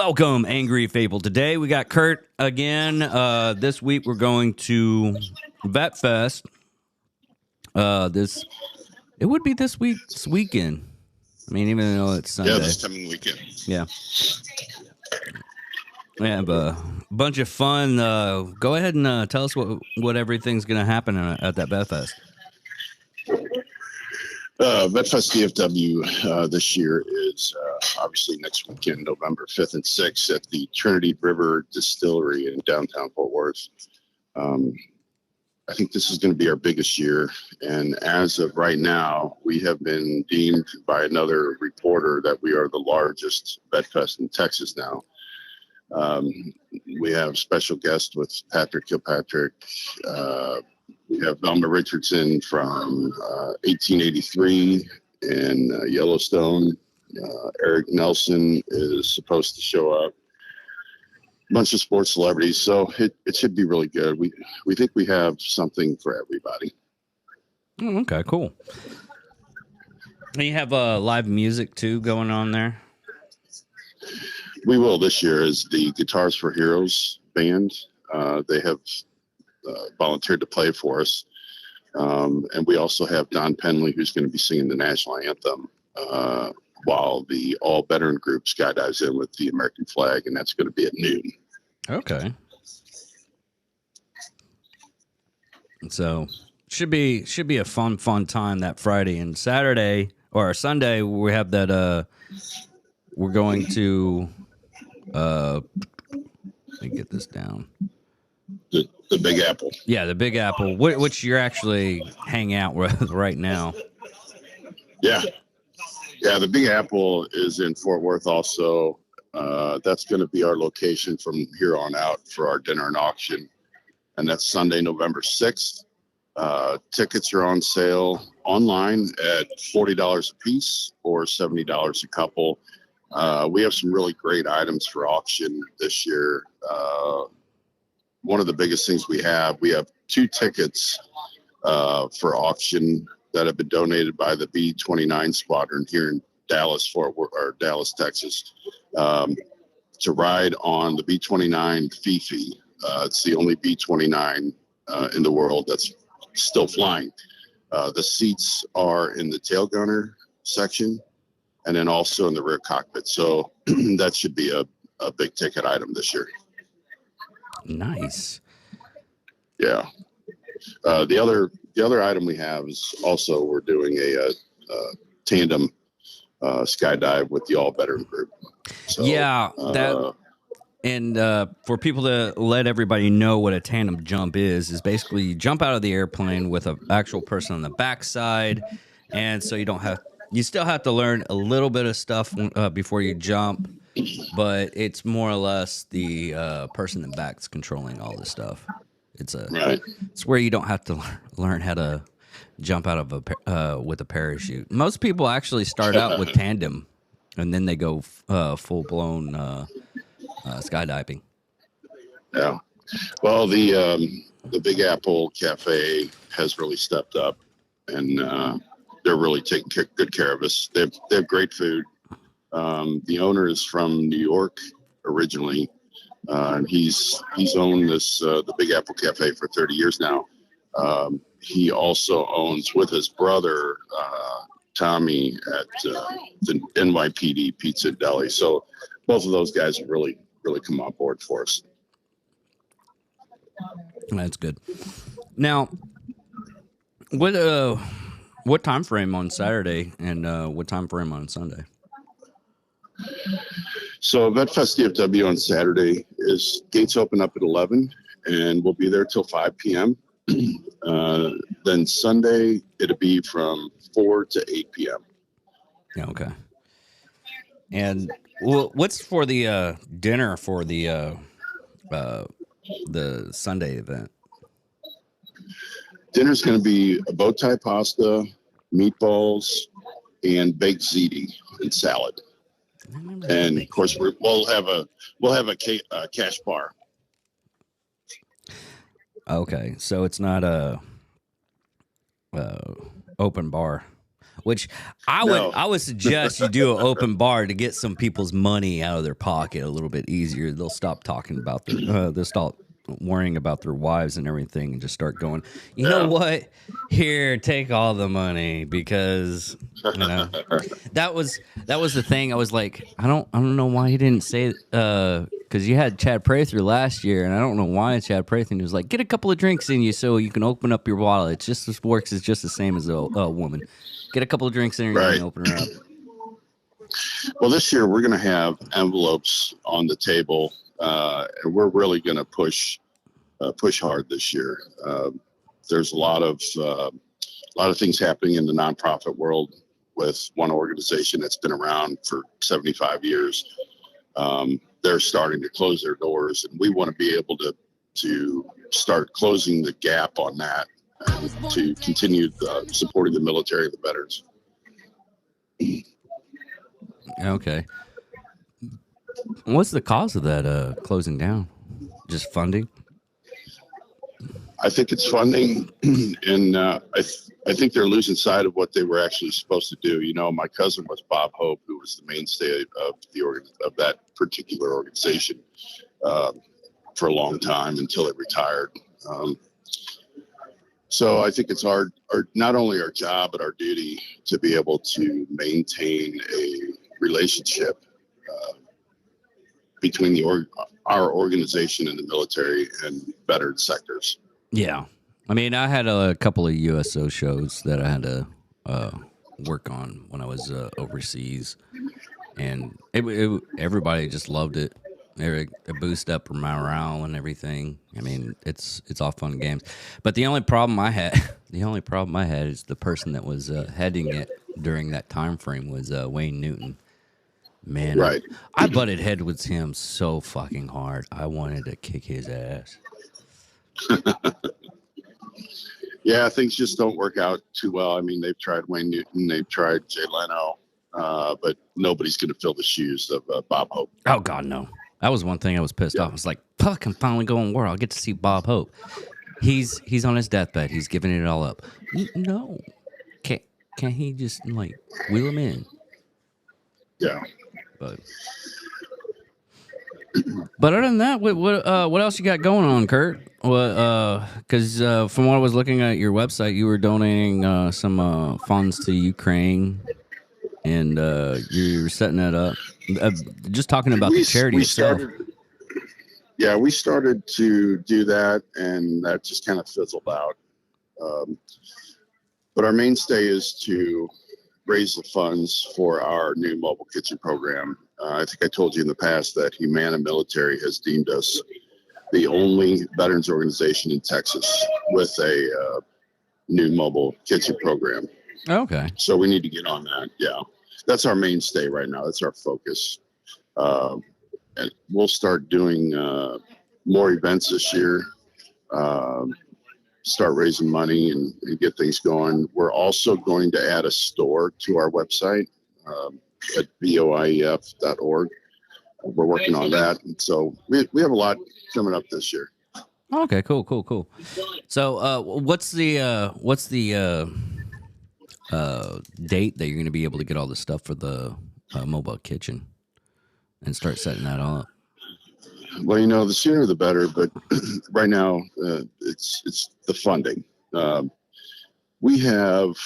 Welcome, Angry Fable. Today we got Kurt again. This week we're going to VetFest. It would be this weekend. I mean, even though it's Sunday. Yeah, this coming weekend. Yeah. We have a bunch of fun. Go ahead and tell us what everything's going to happen at that VetFest. VetFest DFW this year is obviously next weekend, November 5th and 6th at the Trinity River Distillery in downtown Fort Worth. I think this is going to be our biggest year. And as of right now, we have been deemed by another reporter that we are the largest VetFest in Texas now. We have special guests with Patrick Kilpatrick. We have Velma Richardson from 1883 in Yellowstone. Eric Nelson is supposed to show up. A bunch of sports celebrities, so it should be really good. We think we have something for everybody. Okay, cool. And you have live music too going on there? We will this year as the Guitars for Heroes band. They have volunteered to play for us. And we also have Don Penley, who's going to be singing the national anthem while the all veteran group skydives in with the American flag, and that's going to be at noon. Okay. So should be a fun time that Friday and Saturday or Sunday. We have that. We're going to. Let me get this down. The Big Apple. Yeah, the Big Apple, which you're actually hanging out with right now. Yeah, the Big Apple is in Fort Worth also. That's going to be our location from here on out for our dinner and auction. And that's Sunday, November 6th. Tickets are on sale online at $40 a piece or $70 a couple. We have some really great items for auction this year. One of the biggest things we have 2 tickets for auction that have been donated by the B-29 Squadron here in Dallas, Dallas, Texas, to ride on the B-29 Fifi. It's the only B-29 in the world that's still flying. The seats are in the tail gunner section and then also in the rear cockpit. So that should be a big ticket item this year. Nice. Yeah. The other item we have is also we're doing a tandem skydive with the all veteran group. So, for people to let everybody know what a tandem jump is basically you jump out of the airplane with an actual person on the backside, and so you still have to learn a little bit of stuff before you jump. But it's more or less the person in the back's controlling all this stuff. It's where you don't have to learn how to jump out of with a parachute. Most people actually start out with tandem, and then they go full blown skydiving. Yeah. Well, the Big Apple Cafe has really stepped up, and they're really taking good care of us. They have great food. The owner is from New York originally, and he's owned the Big Apple Cafe for 30 years now. He also owns with his brother Tommy at the NYPD Pizza Deli. So both of those guys have really come on board for us. That's good. Now, what time frame on Saturday and what time frame on Sunday? So VetFest DFW on Saturday is gates open up at 11 and we'll be there till 5 p.m. Then Sunday it'll be from 4 to 8 p.m. Yeah, okay. And what's for the dinner for the Sunday event? Dinner's going to be a bow tie pasta, meatballs, and baked ziti and salad. And of course, we'll have a cash bar. Okay, so it's not a open bar. Which No. I would suggest you do an open bar to get some people's money out of their pocket a little bit easier. They'll stop talking about they'll stop worrying about their wives and everything and just start going, you know what? Here, take all the money, because that was the thing. I was like, I don't know why he didn't say because you had Chad Prather last year, and I don't know why Chad Prather was like, get a couple of drinks in you so you can open up your wallet. It's just this works is just the same as a woman. Get a couple of drinks in her and open her up. Well, this year we're going to have envelopes on the table, and we're really going to push hard this year. There's a lot of things happening in the nonprofit world with one organization that's been around for 75 years. They're starting to close their doors, and we want to be able to start closing the gap on that and to continue supporting the military and the veterans. Okay. What's the cause of that closing down? Just funding? I think it's funding, and I think they're losing sight of what they were actually supposed to do. You know, my cousin was Bob Hope, who was the mainstay of that particular organization for a long time until it retired. So I think it's our not only our job but our duty to be able to maintain a relationship between our organization and the military and veteran sectors. Yeah. I mean, I had a couple of USO shows that I had to work on when I was overseas, and everybody just loved it. It boosted up morale and everything. I mean, it's all fun and games. But the only problem I had is the person that was heading it during that time frame was Wayne Newton. Man, right. I butted heads with him so fucking hard. I wanted to kick his ass. Yeah, things just don't work out too well. I mean, they've tried Wayne Newton, they've tried Jay Leno, but nobody's going to fill the shoes of Bob Hope. Oh, God, no. That was one thing I was pissed off. I was like, fuck, I'm finally going war. I'll get to see Bob Hope. He's on his deathbed. He's giving it all up. No. Can't he just, like, wheel him in? Yeah. But other than that, what else you got going on, Kurt? Because from what I was looking at your website, you were donating some funds to Ukraine, and you were setting that up. Just talking about the charity itself. We started to do that, and that just kind of fizzled out. But our mainstay is to raise the funds for our new mobile kitchen program. I think I told you in the past that Humana Military has deemed us the only veterans organization in Texas with a new mobile kitchen program. Okay. So we need to get on that. Yeah. That's our mainstay right now. That's our focus. And we'll start doing more events this year, start raising money and get things going. We're also going to add a store to our website at voief.org. We're working on that. And so we have a lot coming up this year. Okay, cool. So what's the date that you're going to be able to get all the stuff for the mobile kitchen and start setting that all up? Well, you know, the sooner the better, but right now it's the funding. We have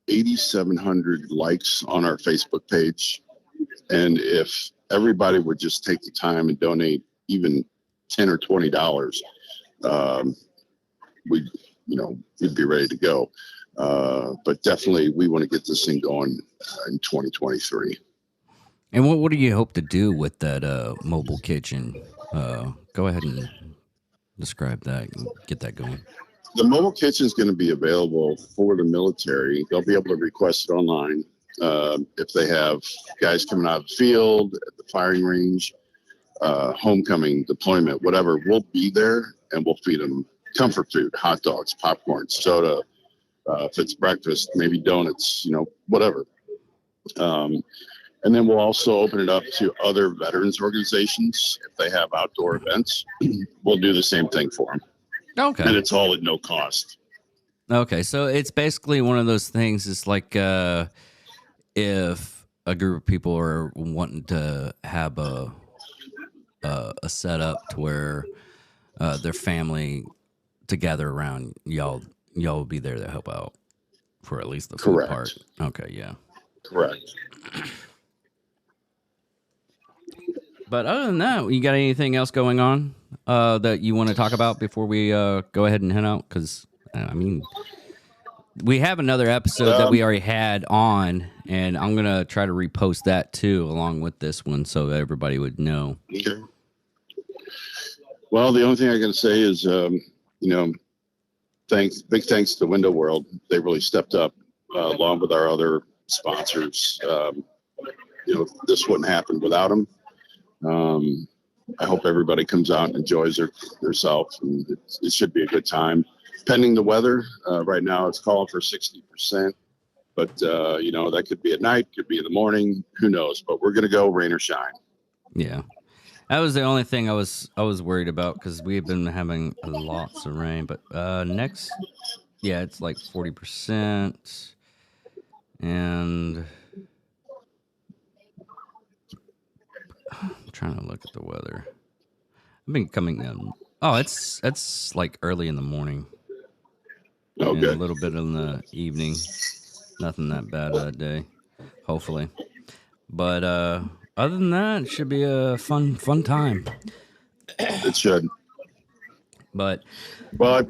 8,700 likes on our Facebook page, and if everybody would just take the time and donate even $10 or $20, we'd be ready to go. But definitely, we want to get this thing going in 2023. And what do you hope to do with that mobile kitchen? Go ahead and describe that and get that going. The mobile kitchen is going to be available for the military. They'll be able to request it online. If they have guys coming out of the field, at the firing range, homecoming, deployment, whatever, we'll be there and we'll feed them comfort food, hot dogs, popcorn, soda. If it's breakfast, maybe donuts, whatever. And then we'll also open it up to other veterans organizations. If they have outdoor events, we'll do the same thing for them. Okay. And it's all at no cost. Okay, so it's basically one of those things. It's like if a group of people are wanting to have a setup to where their family to gather around, y'all will be there to help out for at least the food part. Correct. Okay, yeah. Correct. But other than that, you got anything else going on that you want to talk about before we go ahead and head out? Because I mean, we have another episode that we already had on, and I'm gonna try to repost that too, along with this one, so that everybody would know. Okay. Well, the only thing I can say is, big thanks to Window World. They really stepped up, along with our other sponsors. This wouldn't happen without them. I hope everybody comes out and enjoys themselves, and it should be a good time. Pending the weather, right now it's calling for 60%, but that could be at night, could be in the morning, who knows? But we're gonna go rain or shine. Yeah, that was the only thing I was worried about, because we've been having lots of rain. But it's like 40%, and I'm trying to look at the weather. I've been coming in. Oh, it's like early in the morning. Oh, and good. A little bit in the evening. Nothing that bad that day, hopefully. But other than that, it should be a fun time. It should. But well,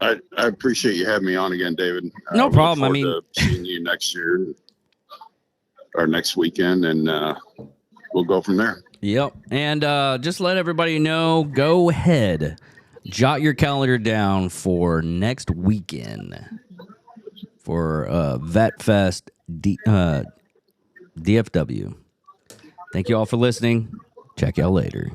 I appreciate you having me on again, David. No problem. I mean, to seeing you next year or next weekend, and we'll go from there. Yep. And just let everybody know, go ahead, jot your calendar down for next weekend for VetFest DFW. Thank you all for listening. Check y'all later.